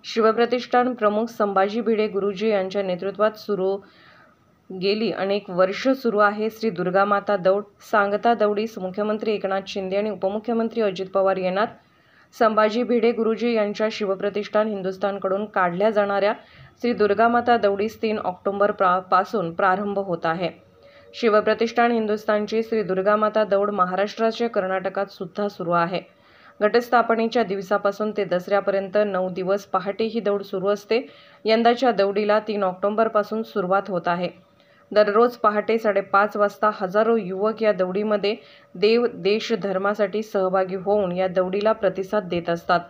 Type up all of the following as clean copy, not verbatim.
शिवप्रतिष्ठान प्रमुख संभाजी भिडे गुरुजी यांच्या नेतृत्वात गेली अनेक वर्ष सुरू आहे श्री दुर्गामाता दौड। सांगता दौडीस मुख्यमंत्री एकनाथ शिंदे आणि उपमुख्यमंत्री अजित पवार येणार। संभाजी भिडे गुरुजी यांच्या शिवप्रतिष्ठान हिंदुस्थानकडून काढल्या जाणाऱ्या श्री दुर्गामाता दौडीस 3 ऑक्टोबर पासून प्रारंभ होत आहे। शिवप्रतिष्ठान हिंदुस्थानची श्री दुर्गामाता दौड महाराष्ट्राच्या कर्नाटकात सुद्धा सुरू आहे। घटस्थापनेच्या दिवसापासून ते दसऱ्यापर्यंत 9 दिवस पहाटे ही दौड सुरू असते। यंदाच्या दौडीला 3 ऑक्टोबर पासून सुरुवात होत आहे। दररोज पहाटे 5:30 वाजता हजारो युवक या दौडीमध्ये देव देश धर्मासाठी सहभागी होऊन या दौडीला प्रतिसाद देत असतात।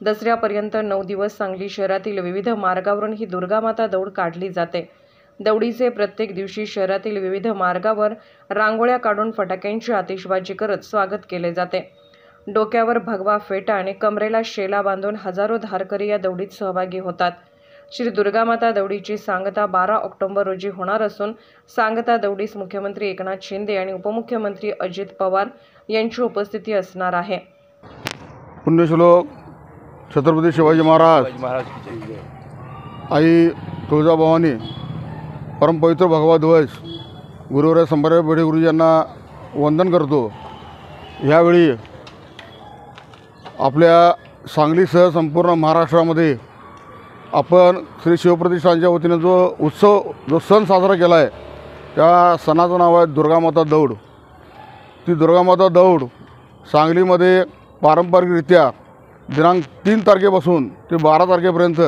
दसऱ्यापर्यंत 9 दिवस सांगली शहरातील विविध मार्गावरून ही दुर्गामाता दौड काढली जाते। दौडीचे प्रत्येक दिवशी शहरातील विविध मार्गावर रांगोळ्या काढून फटाक्यांची आतिषबाजी करत स्वागत केले जाते। डोक्यावर भगवा फेटा आणि कमरेला शेला बांधून हजारो धारकरी या दौडीत सहभागी होतात। श्री दुर्गामाता दौडीची सांगता 12 ऑक्टोबर रोजी होणार असून सांगता दौडीस मुख्यमंत्री एकनाथ शिंदे आणि उपमुख्यमंत्री अजित पवार यांची उपस्थिती असणार आहे। पुण्यश्लोक छत्रपती शिवाजी महाराज आई तुळजाभवानी परमपवित्र भगवा ध्वज गुरुवर्य संभाजी भिडे गुरुजी यांना वंदन करतो। यावेळी आपल्या सांगलीसह संपूर्ण महाराष्ट्रामध्ये आपण श्री शिवप्रतिष्ठानच्या वतीने जो सण साजरा केला आहे त्या सणाचं नाव आहे दुर्गामाता दौड। ती दुर्गामाता दौड सांगलीमध्ये पारंपरिकरित्या दिनांक 3 तारखेपासून ते 12 तारखेपर्यंत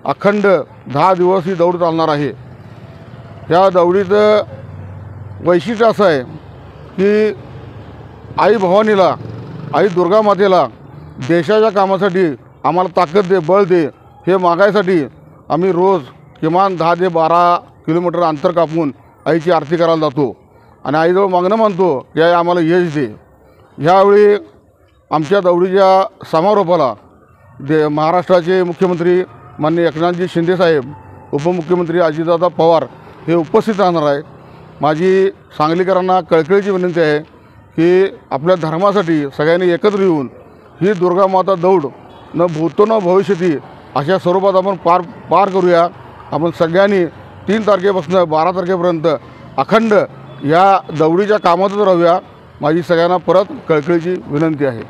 अखंड 10 दिवस ही दौड चालणार आहे। या दौडीचं वैशिष्ट्य असं आहे की आई भवानीला, आई दुर्गामातेला देशाच्या कामासाठी आम्हाला ताकद दे, बळ दे हे मागायसाठी आम्ही रोज किमान 10 ते 12 किलोमीटर अंतर कापून आईची आरती करायला जातो आणि आईजवळ मागणं मानतो की आई आम्हाला यश दे। ह्यावेळी आमच्या दौडीच्या समारोपाला महाराष्ट्राचे मुख्यमंत्री माननीय एकनाथजी शिंदेसाहेब, उपमुख्यमंत्री अजितदादा पवार हे उपस्थित राहणार आहे। माझी सांगलीकरांना कळकळीची विनंती आहे की आपल्या धर्मासाठी सगळ्यांनी एकत्र येऊन ही दुर्गामाता दौड न भूतो न भविष्यती अशा स्वरूपात आपण पार करूया। आपण सगळ्यांनी 3 तारखेपासून 12 तारखेपर्यंत अखंड या दौडीच्या कामातच राहूया। माझी सगळ्यांना परत कळकळीची विनंती आहे।